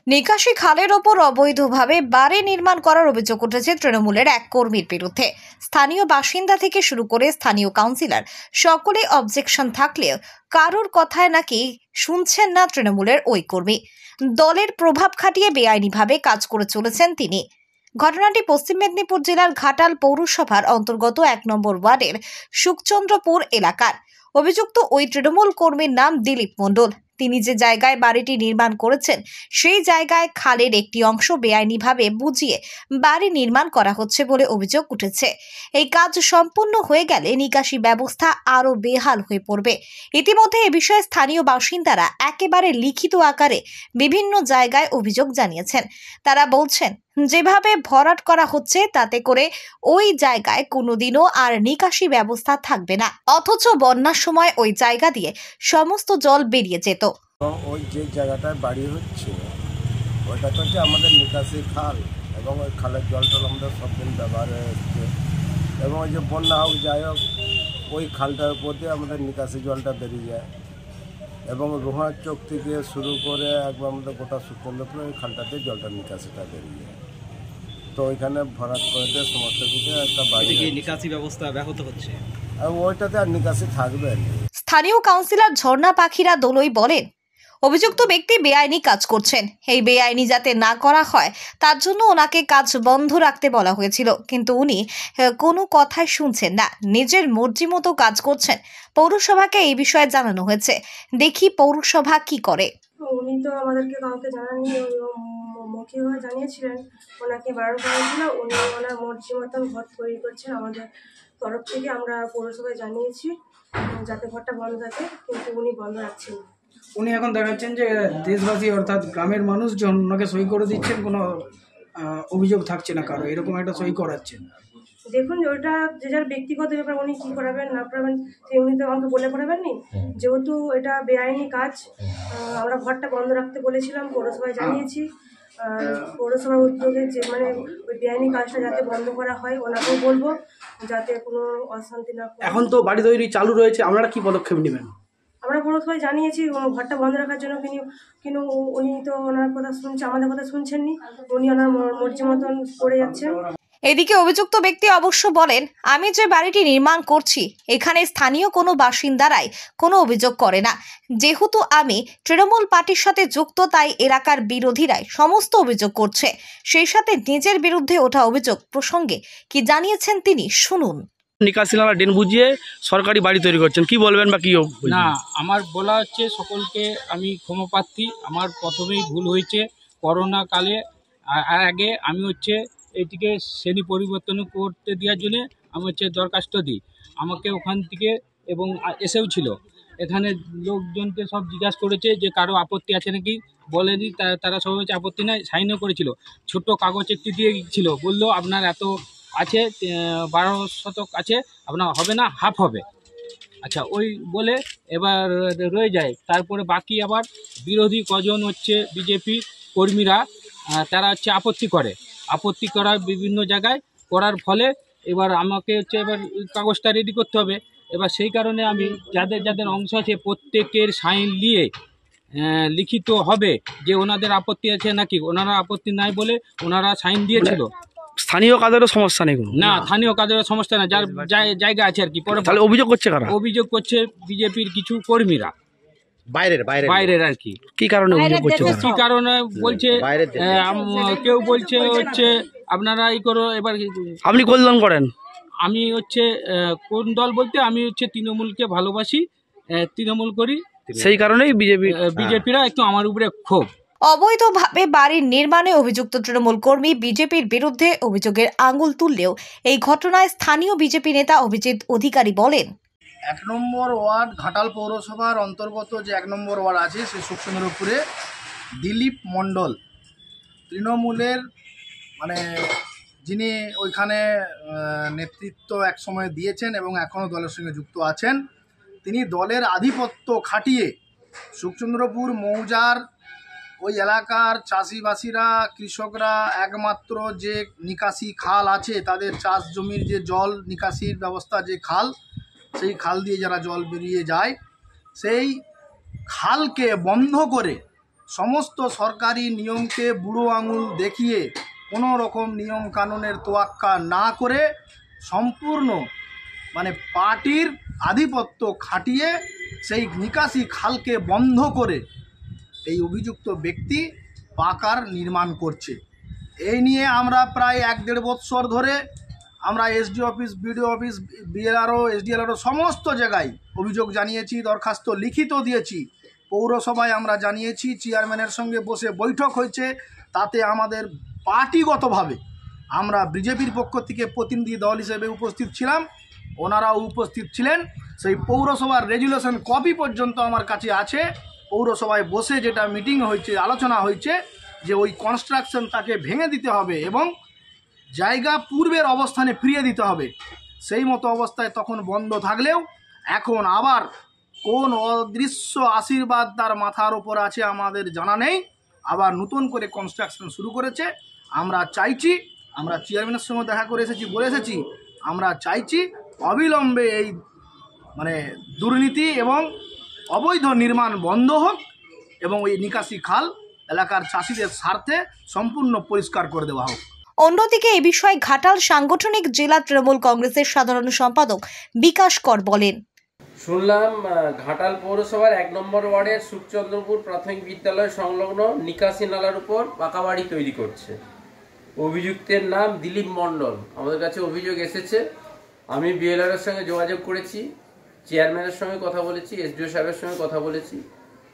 নিকাশি খালের ওপর অবৈধভাবে বাড়ি নির্মাণ করার অভিযোগ উঠেছে তৃণমূলের এক কর্মীর বিরুদ্ধে। স্থানীয় বাসিন্দা থেকে শুরু করে স্থানীয় কাউন্সিলর সকলে অবজেকশন থাকলেও কারোর কথায় নাকি শুনছেন না তৃণমূলের ওই কর্মী। দলের প্রভাব খাটিয়ে বেআইনিভাবে কাজ করে চলেছেন তিনি। ঘটনাটি পশ্চিম মেদিনীপুর জেলার ঘাটাল পৌরসভার অন্তর্গত ১ নম্বর ওয়ার্ডের সুখচন্দ্রপুর এলাকার। অভিযুক্ত ওই তৃণমূল কর্মীর নাম দিলীপ মণ্ডল। তিনি যে জায়গায় বাড়িটি নির্মাণ করেছেন সেই জায়গায় খালের একটি অংশ বেআইনিভাবে বুঝিয়ে বাড়ি নির্মাণ করা হচ্ছে বলে অভিযোগ উঠেছে। এই কাজ সম্পূর্ণ হয়ে গেলে নিকাশি ব্যবস্থা আরও বেহাল হয়ে পড়বে। ইতিমধ্যে এ বিষয়ে স্থানীয় বাসিন্দারা একেবারে লিখিত আকারে বিভিন্ন জায়গায় অভিযোগ জানিয়েছেন। তারা বলছেন, যেভাবে ভরাট করা হচ্ছে তাতে করে ওই জায়গায় কোনোদিনও আর নিকাশি ব্যবস্থা থাকবে না, অথচ বন্যার সময় ওই জায়গা দিয়ে সমস্ত জল বেরিয়ে যেত। ওই যে জায়গাটায় বাড়ি হচ্ছে ওইটা তো হচ্ছে আমাদের নিকাশি খাল, এবং ওই খালের জলটা আমাদের সব দিন ব্যবহারে হচ্ছে, এবং ওই যে বন্যা হোক যাই হোক ওই খালটার উপর দিয়ে আমাদের নিকাশি জলটা বেরিয়ে যায়, এবং রোহার চোখ থেকে শুরু করে একবার আমাদের গোটা সুখচন্দ্রপুর ওই খালটাতে জলটা নিকাশিটা বেরিয়ে যায়। তো ওইখানে ভরাট করে দিয়ে সমস্ত কিছু একটা বাড়ি নিকাশি ব্যবস্থা ব্যাহত হচ্ছে, আর ওইটাতে আর নিকাশি থাকবে না। স্থানীয় কাউন্সিলর ঝর্ণা পাখিরা দোলই বলেন, অভিযুক্ত ব্যক্তি বেআইনি কাজ করছেন। এই বেআইনি যাতে না করা হয় তার জন্য ওনাকে কাজ বন্ধ রাখতে বলা হয়েছিল, কিন্তু উনি কোনো কথাই শুনছেন না, নিজের মর্জি মতো কাজ করছেন। পৌরসভাকে এই বিষয়ে জানানো হয়েছে, দেখি পৌরসভা কি করে। উনি তো আমাদেরকে কাউকে জানাননি, মৌখিকভাবে জানিয়েছিলেন, ওনাকে বারণ করেছিল। উনি ওনার মর্জি মতন ঘর তৈরি করছেন। আমাদের তরফ থেকে আমরা পৌরসভায় জানিয়েছি যাতে ঘরটা বন্ধ থাকে, কিন্তু উনি বন্ধ রাখছেন না। উনি এখন দেখাচ্ছেন যে দেশবাসী অর্থাৎ গ্রামের মানুষজন ওনাকে সই করে দিচ্ছেন, কোনো অভিযোগ থাকছে না কারো, এরকম একটা সই করাচ্ছেন। দেখুন, ওটা যে যার ব্যক্তিগত ব্যাপার, উনি কী করাবেন না করাবেন উনি তো আমাকে বলে করাবেননি। যেহেতু এটা বেআইনি কাজ, আমরা ঘরটা বন্ধ রাখতে বলেছিলাম, পৌরসভায় জানিয়েছি। পৌরসভার উদ্যোগে যে ওই বেআইনি কাজটা যাতে বন্ধ করা হয়, ওনাকেও বলবো যাতে কোনো অশান্তি না। এখন তো বাড়ি তৈরি চালু রয়েছে, আপনারা কি পদক্ষেপ নেবেন? আমরা পৌরসভায় জানিয়েছি ঘরটা বন্ধ রাখার জন্য, কিন্তু উনি তো ওনার কথা শুনছে, আমাদের কথা শুনছেননি। উনি ওনার মর্জি মতন করে যাচ্ছেন। এদিকে অভিযুক্ত ব্যক্তি অবশ্য বলেন, আমি যে বাড়িটি নির্মাণ করছি এখানে স্থানীয় কোনো বাসিন্দারাই কোনো অভিযোগ করে না। যেহেতু আমি তৃণমূল পার্টির সাথে যুক্ত, তাই এলাকার বিরোধীরাই সমস্ত অভিযোগ করছে। সেই সাথে নিজের বিরুদ্ধে ওঠা অভিযোগ প্রসঙ্গে কি জানিয়েছেন তিনি, শুনুন। নিকাশি নালা ড্রেন বুঝিয়ে সরকারি বাড়ি তৈরি করছেন, কি বলবেন বা কি? না, আমার বলা হচ্ছে সকলকে আমি ক্ষমাপ্রার্থী। আমার প্রথমেই ভুল হয়েছে। করোনা কালে আগে আমি এটিকে শ্রেণী পরিবর্তন করতে দেওয়ার জন্য আমি দরখাস্ত দিই। আমাকে ওখান থেকে এবং এসেও ছিল, এখানে লোকজনকে সব জিজ্ঞাসা করেছে যে কারো আপত্তি আছে নাকি, বলেনি। তারা সবাই হচ্ছে আপত্তি নাই, সাইনও করেছিল। ছোট্ট কাগজ একটি দিয়ে ছিল, বললো আপনার এত আছে, 12 শতক আছে, আপনার হবে না, হাফ হবে। আচ্ছা, ওই বলে এবার রয়ে যায়। তারপরে বাকি আবার বিরোধী কজন বিজেপি কর্মীরা, তারা আপত্তি করার বিভিন্ন জায়গায় করার ফলে এবার আমাকে এবার কাগজটা রেডি করতে হবে। এবার সেই কারণে আমি যাদের অংশ আছে প্রত্যেকের সাইন নিয়ে লিখিত হবে যে ওনাদের আপত্তি আছে নাকি। ওনারা আপত্তি নাই বলে ওনারা সাইন দিয়েছিল। স্থানীয় কাদেরও সমস্যা নেই না, স্থানীয় কাদেরও সমস্যা না, যার জায়গা আছে আর কি। তাহলে অভিযোগ করছে কারা? অভিযোগ করছে বিজেপির কিছু কর্মীরা, বাইরের আর কি। কি কারণে অভিযোগ করছে? কি কারণে বলছে, কেউ বলছে আপনারা এই করো। এবার আপনি কোন দল করেন? আমি কোন দল বলতে আমি তৃণমূলকে ভালোবাসি, তৃণমূল করি। সেই কারণেই বিজেপিরা একটু আমার উপরে ক্ষোভ। অবৈধভাবে বাড়ির নির্মাণে অভিযুক্ত তৃণমূল কর্মী বিজেপির বিরুদ্ধে অভিযোগের আঙুল তুললেও এই ঘটনায় স্থানীয় বিজেপি নেতা অভিজিৎ অধিকারী বলেন, 1 নম্বর ওয়ার্ড ঘাটাল পৌরসভার অন্তর্গত যে 1 নম্বর ওয়ার্ড আছে সেই সুখচন্দ্রপুরে দিলীপ মণ্ডল, তৃণমূলের যিনি ওইখানে নেতৃত্ব এক সময় দিয়েছেন এবং এখনও দলের সঙ্গে যুক্ত আছেন, তিনি দলের আধিপত্য খাটিয়ে সুখচন্দ্রপুর মৌজার ওই এলাকার চাষিবাসীরা, কৃষকরা একমাত্র যে নিকাশি খাল আছে, তাদের চাষ জমির যে জল নিকাশির ব্যবস্থা, যে খাল, সেই খাল দিয়ে যারা জল বেরিয়ে যায়, সেই খালকে বন্ধ করে সমস্ত সরকারি নিয়মকে বুড়ো আঙুল দেখিয়ে কোনো রকম নিয়ম কানুনের তোয়াক্কা না করে সম্পূর্ণ মানে পার্টির আধিপত্য খাটিয়ে সেই নিকাশি খালকে বন্ধ করে এই অভিযুক্ত ব্যক্তি পাকার নির্মাণ করছে। এই নিয়ে আমরা প্রায় 1-1.5 বৎসর ধরে আমরা SD office, BDO office, BLRO, SDLRO সমস্ত জায়গায় অভিযোগ জানিয়েছি, দরখাস্ত লিখিত দিয়েছি। পৌরসভায় আমরা জানিয়েছি, চেয়ারম্যানের সঙ্গে বসে বৈঠক হয়েছে। তাতে আমাদের পার্টিগতভাবে আমরা বিজেপির পক্ষ থেকে প্রতিনিধি দল হিসেবে উপস্থিত ছিলাম, ওনারাও উপস্থিত ছিলেন। সেই পৌরসভার রেজুলেশন কপি পর্যন্ত আমার কাছে আছে। পৌরসভায় বসে যেটা মিটিং হয়েছে, আলোচনা হয়েছে যে ওই কনস্ট্রাকশন তাকে ভেঙে দিতে হবে এবং জায়গা পূর্বের অবস্থানে ফিরিয়ে দিতে হবে। সেই মতো অবস্থায় তখন বন্ধ থাকলেও এখন আবার কোন অদৃশ্য আশীর্বাদ তার মাথার ওপর আছে আমাদের জানা নেই, আবার নতুন করে কনস্ট্রাকশন শুরু করেছে। আমরা চাইছি, আমরা চেয়ারম্যানের সঙ্গে দেখা করে এসেছি, বলে এসেছি, আমরা চাইছি অবিলম্বে এই মানে দুর্নীতি এবং অবৈধ নির্মাণ বন্ধ হোক এবং ওই নিকাশি খাল এলাকার চাষিদের স্বার্থে সম্পূর্ণ পরিষ্কার করে দেওয়া হোক। অন্যদিকে এ বিষয়ে ঘাটাল সাংগঠনিক জেলা তৃণমূল কংগ্রেসের সাধারণ সম্পাদক বিকাশ কর বলেন, শুনলাম ঘাটাল পৌরসভার 1 নম্বর ওয়ার্ডের সুখচন্দ্রপুর প্রাথমিক বিদ্যালয় সংলগ্ন নিকাশি নালার উপর পাকা বাড়ি তৈরি করছে। অভিযুক্তের নাম দিলীপ মণ্ডল। আমাদের কাছে অভিযোগ এসেছে, আমি বিএলআরের সঙ্গে যোগাযোগ করেছি, চেয়ারম্যানের সঙ্গে কথা বলেছি, এসডিও সাহেবের সঙ্গে কথা বলেছি।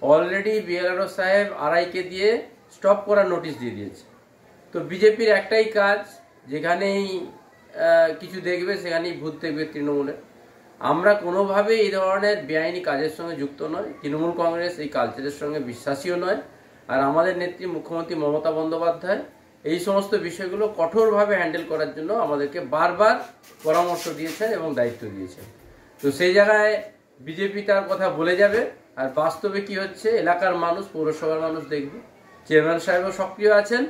অলরেডি বিএলআরও সাহেব আরআইকে দিয়ে স্টপ করার নোটিশ দিয়ে দিয়েছে। তো বিজেপির একটাই কাজ, যেখানেই কিছু দেখবে সেখানেই ভূত দেখবে তৃণমূলের। আমরা কোনোভাবে এই ধরনের বেআইনি কাজের সঙ্গে যুক্ত নয়। তৃণমূল কংগ্রেস এই কালচারের সঙ্গে বিশ্বাসীও নয়। আর আমাদের নেত্রী মুখ্যমন্ত্রী মমতা বন্দ্যোপাধ্যায় এই সমস্ত বিষয়গুলো কঠোরভাবে হ্যান্ডেল করার জন্য আমাদেরকে বারবার পরামর্শ দিয়েছেন এবং দায়িত্ব দিয়েছেন। তো সেই জায়গায় বিজেপি তার কথা বলে যাবে, আর বাস্তবে কি হচ্ছে এলাকার মানুষ, পৌরসভার মানুষ দেখবে। চেয়ারম্যান সাহেবও সক্রিয় আছেন,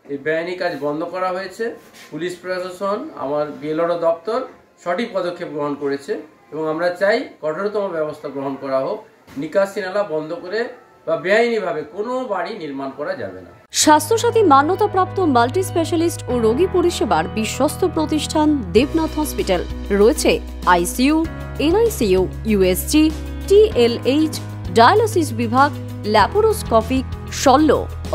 এই বেআইনি কাজ বন্ধ করা হয়েছে। পুলিশ প্রশাসন, আমার বিএলআরও দপ্তর সঠিক পদক্ষেপ গ্রহণ করেছে এবং আমরা চাই কঠোরতম ব্যবস্থা গ্রহণ করা হোক। নিকাশি নালা বন্ধ করে বা বেআইনিভাবে কোনো বাড়ি নির্মাণ করা যাবে না। স্বাস্থ্যসাথী মান্যতাপ্রাপ্ত মাল্টি স্পেশালিস্ট ও রোগী পরিষেবার বিশ্বস্ত প্রতিষ্ঠান দেবনাথ হসপিটাল। রয়েছে ICU, NICU, USG, TLH, dialysis বিভাগ, ল্যাপারোস্কোপিক, শল্য,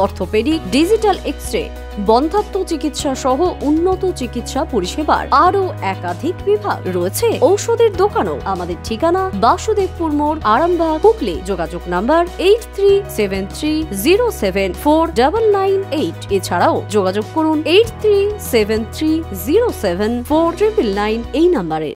অর্থোপেডিক, ডিজিটাল এক্স-রে, বন্ধ্যাত্ব চিকিৎসা সহ উন্নত চিকিৎসা পরিষেবার আরও একাধিক বিভাগ রয়েছে। ঔষধের দোকানও। আমাদের ঠিকানা বাসুদেবপুর মোড়, আরামবাগ, হুগলি। যোগাযোগ নাম্বার 8373074998। এছাড়াও যোগাযোগ করুন 8373074999 এই নাম্বারে।